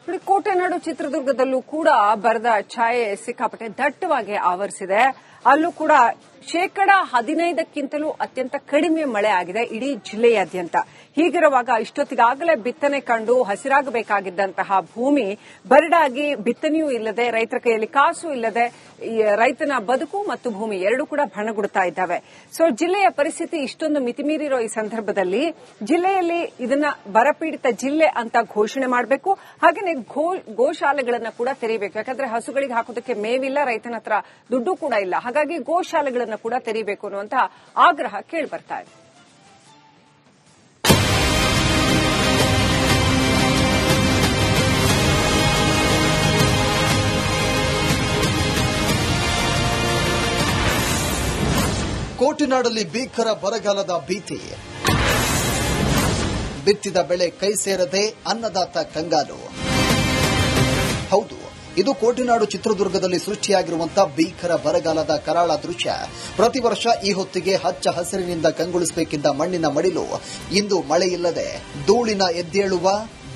ನೋಡಿ, ಕೋಟೆನಾಡು ಚಿತ್ರದುರ್ಗದಲ್ಲೂ ಕೂಡ ಬರದ ಛಾಯೆ ಸಿಕ್ಕಾಪಟ್ಟೆ ದಟ್ಟವಾಗಿ ಆವರಿಸಿದೆ. ಅಲ್ಲೂ ಕೂಡ 15%ಕ್ಕಿಂತಲೂ ಅತ್ಯಂತ ಕಡಿಮೆ ಮಳೆ ಆಗಿದೆ ಇಡೀ ಜಿಲ್ಲೆಯಾದ್ಯಂತ. ಹೀಗಿರುವಾಗ ಇಷ್ಟೊತ್ತಿಗಾಗಲೇ ಬಿತ್ತನೆ ಕಂಡು ಹಸಿರಾಗಬೇಕಾಗಿದ್ದಂತಹ ಭೂಮಿ ಬರಡಾಗಿ, ಬಿತ್ತನೆಯೂ ಇಲ್ಲದೆ, ರೈತರ ಕೈಯಲ್ಲಿ ಕಾಸು ಇಲ್ಲದೆ ರೈತನ ಬದುಕು ಮತ್ತು ಭೂಮಿ ಎರಡೂ ಕೂಡ ಭಣಗುಡ್ತಾ ಇದ್ದಾವೆ. ಸೊ ಜಿಲ್ಲೆಯ ಪರಿಸ್ಥಿತಿ ಇಷ್ಟೊಂದು ಮಿತಿಮೀರಿರೋ ಈ ಸಂದರ್ಭದಲ್ಲಿ ಜಿಲ್ಲೆಯಲ್ಲಿ ಇದನ್ನ ಬರಪೀಡಿತ ಜಿಲ್ಲೆ ಅಂತ ಘೋಷಣೆ ಮಾಡಬೇಕು. ಹಾಗೆಯೇ ಗೋಶಾಲೆಗಳನ್ನ ಕೂಡ ತೆರೀಬೇಕು. ಯಾಕಂದ್ರೆ ಹಸುಗಳಿಗೆ ಹಾಕೋದಕ್ಕೆ ಮೇವಿಲ್ಲ, ರೈತನ ಹತ್ರ ದುಡ್ಡು ಕೂಡ ಇಲ್ಲ. ಹಾಗಾಗಿ ಗೋಶಾಲೆಗಳನ್ನ ಕೂಡ ತೆರೀಬೇಕು ಅನ್ನುವಂತಹ ಆಗ್ರಹ ಕೇಳಿಬರ್ತಾ ಇದೆ. ಕೋಟೆನಾಡಲ್ಲಿ ಭೀಕರ ಬರಗಾಲದ ಭೀತಿ. ಬಿತ್ತಿದ ಬೆಳೆ ಕೈ ಸೇರದೆ ಅನ್ನದಾತ ಕಂಗಾಲು. ಹೌದು, ಇದು ಕೋಟೆನಾಡು ಚಿತ್ರದುರ್ಗದಲ್ಲಿ ಸೃಷ್ಟಿಯಾಗಿರುವಂತಹ ಭೀಕರ ಬರಗಾಲದ ಕರಾಳ ದೃಶ್ಯ. ಪ್ರತಿ ವರ್ಷ ಈ ಹೊತ್ತಿಗೆ ಹಚ್ಚ ಹಸಿರಿನಿಂದ ಕಂಗೊಳಿಸಬೇಕಿದ್ದ ಮಣ್ಣಿನ ಮಡಿಲು ಇಂದು ಮಳೆಯಿಲ್ಲದೆ ಧೂಳಿನ ಎದ್ದೇಳುವ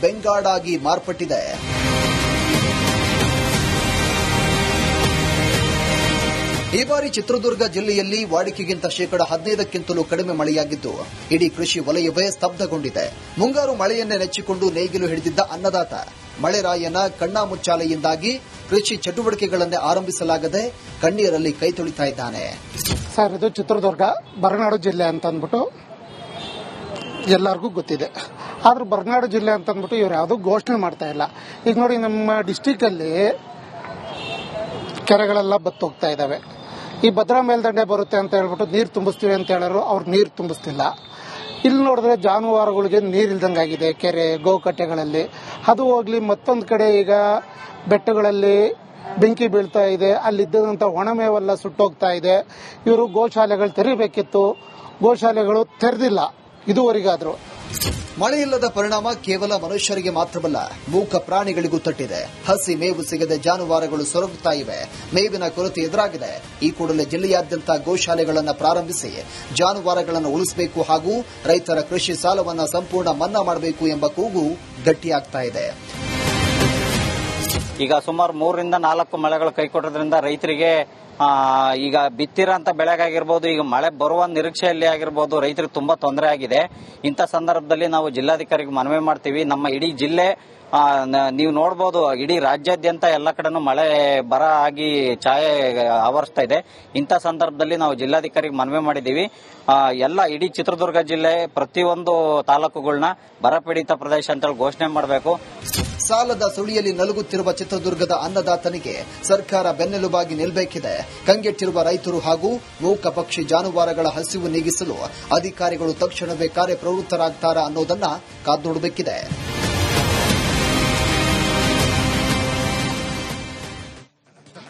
ಬೆಂಗಾಡಾಗಿ ಮಾರ್ಪಟ್ಟಿದೆ. ಈ ಬಾರಿ ಚಿತ್ರದುರ್ಗ ಜಿಲ್ಲೆಯಲ್ಲಿ ವಾಡಿಕೆಗಿಂತ 15%ಕ್ಕಿಂತಲೂ ಕಡಿಮೆ ಮಳೆಯಾಗಿದ್ದು ಇಡೀ ಕೃಷಿ ವಲಯವೇ ಸ್ತಬ್ಧಗೊಂಡಿದೆ. ಮುಂಗಾರು ಮಳೆಯನ್ನೇ ನೆಚ್ಚಿಕೊಂಡು ನೇಗಿಲು ಹಿಡಿದಿದ್ದ ಅನ್ನದಾತ ಮಳೆರಾಯನ ಕಣ್ಣಾಮುಚ್ಚಾಲೆಯಿಂದಾಗಿ ಕೃಷಿ ಚಟುವಟಿಕೆಗಳನ್ನೇ ಆರಂಭಿಸಲಾಗದೆ ಕಣ್ಣೀರಲ್ಲಿ ಕೈ ತೊಳಿತಾ ಇದ್ದಾನೆ. ಸರ್, ಇದು ಚಿತ್ರದುರ್ಗ ಬರನಾಡು ಜಿಲ್ಲೆ ಅಂತ ಅಂದ್ಬಿಟ್ಟು ಎಲ್ಲರಿಗೂ ಗೊತ್ತಿದೆ. ಆದ್ರೂ ಬರನಾಡು ಜಿಲ್ಲೆ ಅಂತ ಅಂದ್ಬಿಟ್ಟು ಇವ್ರು ಯಾವುದೂ ಘೋಷಣೆ ಮಾಡ್ತಾ ಇಲ್ಲ. ಈಗ ನೋಡಿ, ನಮ್ಮ ಡಿಸ್ಟಿಕ್ ಅಲ್ಲಿ ಕೆರೆಗಳೆಲ್ಲ ಬತ್ತೋಗ್ತಾ ಇದಾವೆ. ಈ ಭದ್ರಾ ಮೇಲ್ದಂಡೆ ಬರುತ್ತೆ ಅಂತ ಹೇಳ್ಬಿಟ್ಟು ನೀರು ತುಂಬಿಸ್ತೀವಿ ಅಂತ ಹೇಳೋರು, ಅವ್ರು ನೀರು ತುಂಬಿಸ್ತಿಲ್ಲ. ಇಲ್ಲಿ ನೋಡಿದ್ರೆ ಜಾನುವಾರುಗಳಿಗೆ ನೀರಿಲ್ದಂಗಾಗಿದೆ ಕೆರೆ, ಗೋಕಟ್ಟೆಗಳಲ್ಲಿ. ಅದು ಹೋಗ್ಲಿ, ಮತ್ತೊಂದು ಕಡೆ ಈಗ ಬೆಟ್ಟಗಳಲ್ಲಿ ಬೆಂಕಿ ಬೀಳ್ತಾ ಇದೆ, ಅಲ್ಲಿದ್ದಂತ ಒಣಮೇವೆಲ್ಲ ಸುಟ್ಟೋಗ್ತಾ ಇದೆ. ಇವರು ಗೋಶಾಲೆಗಳು ತೆರೀಬೇಕಿತ್ತು, ಗೋಶಾಲೆಗಳು ತೆರೆದಿಲ್ಲ ಇದುವರೆಗಾದ್ರು. ಮಳೆಯಿಲ್ಲದ ಪರಿಣಾಮ ಕೇವಲ ಮನುಷ್ಯರಿಗೆ ಮಾತ್ರವಲ್ಲ, ಮೂಕ ಪ್ರಾಣಿಗಳಿಗೂ ತಟ್ಟಿದೆ. ಹಸಿ ಮೇವು ಸಿಗದೆ ಜಾನುವಾರುಗಳು ಸೊರಗುತ್ತಾ ಇವೆ. ಮೇವಿನ ಕೊರತೆ ಎದುರಾಗಿದೆ. ಈ ಕೂಡಲೇ ಜಿಲ್ಲೆಯಾದ್ಯಂತ ಗೋಶಾಲೆಗಳನ್ನು ಪ್ರಾರಂಭಿಸಿ ಜಾನುವಾರುಗಳನ್ನು ಉಳಿಸಬೇಕು ಹಾಗೂ ರೈತರ ಕೃಷಿ ಸಾಲವನ್ನು ಸಂಪೂರ್ಣ ಮನ್ನಾ ಮಾಡಬೇಕು ಎಂಬ ಕೂಗು ಗಟ್ಟಿಯಾಗ್ತಾ ಇದೆ. ಈಗ ಸುಮಾರು 3ರಿಂದ 4 ಮಳೆಗಳು ಕೈಕೊಟ್ಟದ್ರಿಂದ ರೈತರಿಗೆ ಈಗ ಬಿತ್ತಿರೋಂಥ ಬೆಳೆಗಾಗಿರ್ಬೋದು, ಈಗ ಮಳೆ ಬರುವ ನಿರೀಕ್ಷೆಯಲ್ಲಿ ಆಗಿರ್ಬೋದು, ರೈತರಿಗೆ ತುಂಬಾ ತೊಂದರೆ ಆಗಿದೆ. ಇಂಥ ಸಂದರ್ಭದಲ್ಲಿ ನಾವು ಜಿಲ್ಲಾಧಿಕಾರಿಗೆ ಮನವಿ ಮಾಡ್ತೀವಿ. ನಮ್ಮ ಇಡೀ ಜಿಲ್ಲೆ ನೀವು ನೋಡಬಹುದು, ಇಡೀ ರಾಜ್ಯಾದ್ಯಂತ ಎಲ್ಲ ಕಡೆನೂ ಮಳೆ ಬರ ಆಗಿ ಛಾಯೆ ಆವರಿಸ್ತಾ ಇದೆ. ಇಂಥ ಸಂದರ್ಭದಲ್ಲಿ ನಾವು ಜಿಲ್ಲಾಧಿಕಾರಿಗೆ ಮನವಿ ಮಾಡಿದ್ದೀವಿ. ಎಲ್ಲ ಇಡೀ ಚಿತ್ರದುರ್ಗ ಜಿಲ್ಲೆ ಪ್ರತಿಯೊಂದು ತಾಲೂಕುಗಳನ್ನ ಬರಪೀಡಿತ ಪ್ರದೇಶ ಅಂತ ಘೋಷಣೆ ಮಾಡಬೇಕು. ಸಾಲದ ಸುಳಿಯಲ್ಲಿ ನಲುಗುತ್ತಿರುವ ಚಿತ್ರದುರ್ಗದ ಅನ್ನದಾತನಿಗೆ ಸರ್ಕಾರ ಬೆನ್ನೆಲುಬಾಗಿ ನಿಲ್ಲಬೇಕಿದೆ. ಕಂಗೆಟ್ಟಿರುವ ರೈತರು ಹಾಗೂ ಮೂಕ ಪಕ್ಷಿ ಜಾನುವಾರುಗಳ ಹಸಿವು ನೀಗಿಸಲು ಅಧಿಕಾರಿಗಳು ತಕ್ಷಣವೇ ಕಾರ್ಯಪ್ರವೃತ್ತರಾಗ್ತಾರಾ ಅನ್ನೋದನ್ನ ಕಾದು ನೋಡಬೇಕಿದೆ.